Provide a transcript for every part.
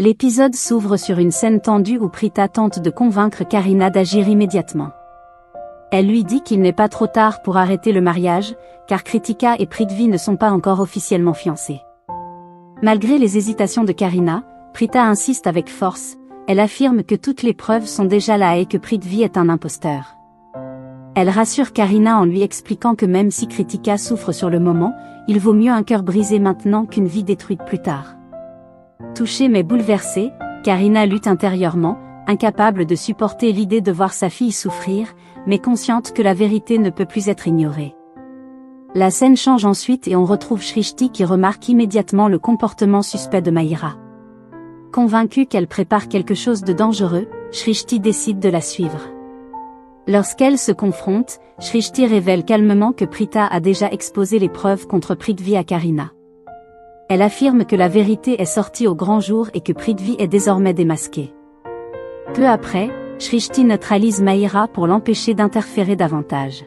L'épisode s'ouvre sur une scène tendue où Prita tente de convaincre Karina d'agir immédiatement. Elle lui dit qu'il n'est pas trop tard pour arrêter le mariage, car Kritika et Prithvi ne sont pas encore officiellement fiancés. Malgré les hésitations de Karina, Prita insiste avec force, elle affirme que toutes les preuves sont déjà là et que Prithvi est un imposteur. Elle rassure Karina en lui expliquant que même si Kritika souffre sur le moment, il vaut mieux un cœur brisé maintenant qu'une vie détruite plus tard. Touchée mais bouleversée, Karina lutte intérieurement, incapable de supporter l'idée de voir sa fille souffrir, mais consciente que la vérité ne peut plus être ignorée. La scène change ensuite et on retrouve Shrishti qui remarque immédiatement le comportement suspect de Mahira. Convaincue qu'elle prépare quelque chose de dangereux, Shrishti décide de la suivre. Lorsqu'elle se confronte, Shrishti révèle calmement que Prita a déjà exposé les preuves contre Prithvi à Karina. Elle affirme que la vérité est sortie au grand jour et que Prithvi est désormais démasqué. Peu après, Shrishti neutralise Mahira pour l'empêcher d'interférer davantage.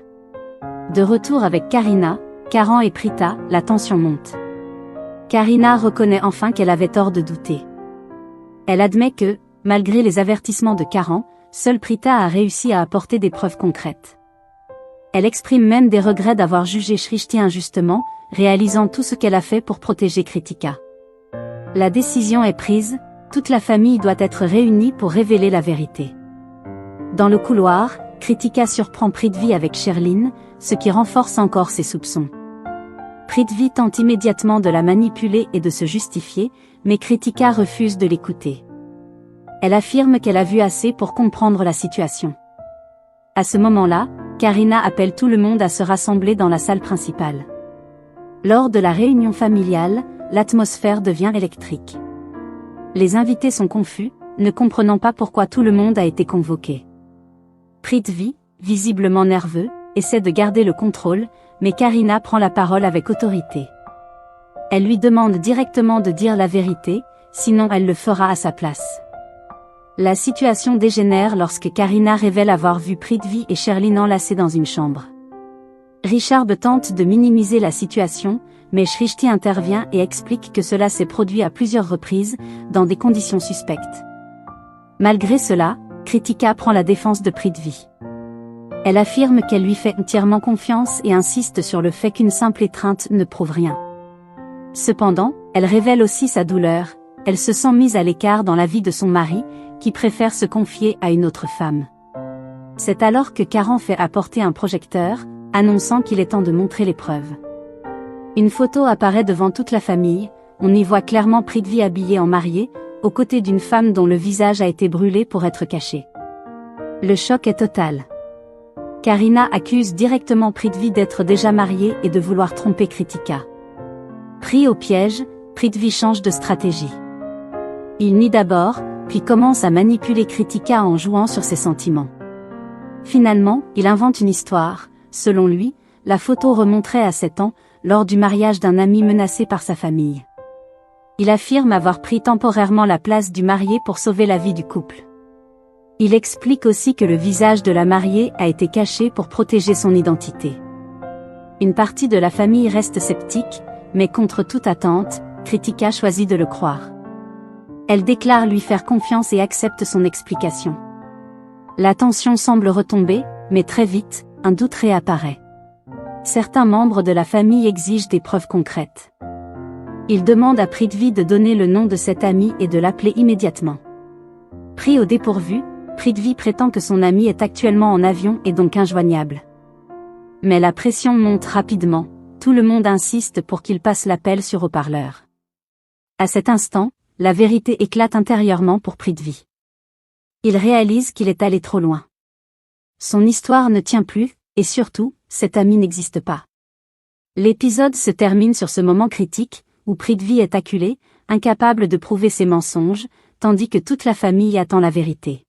De retour avec Karina, Karan et Prita, la tension monte. Karina reconnaît enfin qu'elle avait tort de douter. Elle admet que, malgré les avertissements de Karan, seule Prita a réussi à apporter des preuves concrètes. Elle exprime même des regrets d'avoir jugé Shrishti injustement, réalisant tout ce qu'elle a fait pour protéger Kritika. La décision est prise, toute la famille doit être réunie pour révéler la vérité. Dans le couloir, Kritika surprend Prithvi avec Sherline, ce qui renforce encore ses soupçons. Prithvi tente immédiatement de la manipuler et de se justifier, mais Kritika refuse de l'écouter. Elle affirme qu'elle a vu assez pour comprendre la situation. À ce moment-là, Karina appelle tout le monde à se rassembler dans la salle principale. Lors de la réunion familiale, l'atmosphère devient électrique. Les invités sont confus, ne comprenant pas pourquoi tout le monde a été convoqué. Prithvi, visiblement nerveux, essaie de garder le contrôle, mais Karina prend la parole avec autorité. Elle lui demande directement de dire la vérité, sinon elle le fera à sa place. La situation dégénère lorsque Karina révèle avoir vu Prithvi et Sherline enlacés dans une chambre. Richard tente de minimiser la situation, mais Shrishti intervient et explique que cela s'est produit à plusieurs reprises, dans des conditions suspectes. Malgré cela, Kritika prend la défense de Prithvi. Elle affirme qu'elle lui fait entièrement confiance et insiste sur le fait qu'une simple étreinte ne prouve rien. Cependant, elle révèle aussi sa douleur, elle se sent mise à l'écart dans la vie de son mari, qui préfère se confier à une autre femme. C'est alors que Karan fait apporter un projecteur, annonçant qu'il est temps de montrer les preuves. Une photo apparaît devant toute la famille, on y voit clairement Prithvi habillée en mariée, aux côtés d'une femme dont le visage a été brûlé pour être caché. Le choc est total. Karina accuse directement Prithvi d'être déjà mariée et de vouloir tromper Kritika. Pris au piège, Prithvi change de stratégie. Il nie d'abord, puis commence à manipuler Kritika en jouant sur ses sentiments. Finalement, il invente une histoire. Selon lui, la photo remonterait à 7 ans, lors du mariage d'un ami menacé par sa famille. Il affirme avoir pris temporairement la place du marié pour sauver la vie du couple. Il explique aussi que le visage de la mariée a été caché pour protéger son identité. Une partie de la famille reste sceptique, mais contre toute attente, Kritika choisit de le croire. Elle déclare lui faire confiance et accepte son explication. La tension semble retomber, mais très vite, un doute réapparaît. Certains membres de la famille exigent des preuves concrètes. Ils demandent à Prithvi de donner le nom de cet ami et de l'appeler immédiatement. Pris au dépourvu, Prithvi prétend que son ami est actuellement en avion et donc injoignable. Mais la pression monte rapidement, tout le monde insiste pour qu'il passe l'appel sur haut-parleur. À cet instant, la vérité éclate intérieurement pour Prithvi. Il réalise qu'il est allé trop loin. Son histoire ne tient plus, et surtout, cet ami n'existe pas. L'épisode se termine sur ce moment critique, où Prithvi est acculé, incapable de prouver ses mensonges, tandis que toute la famille attend la vérité.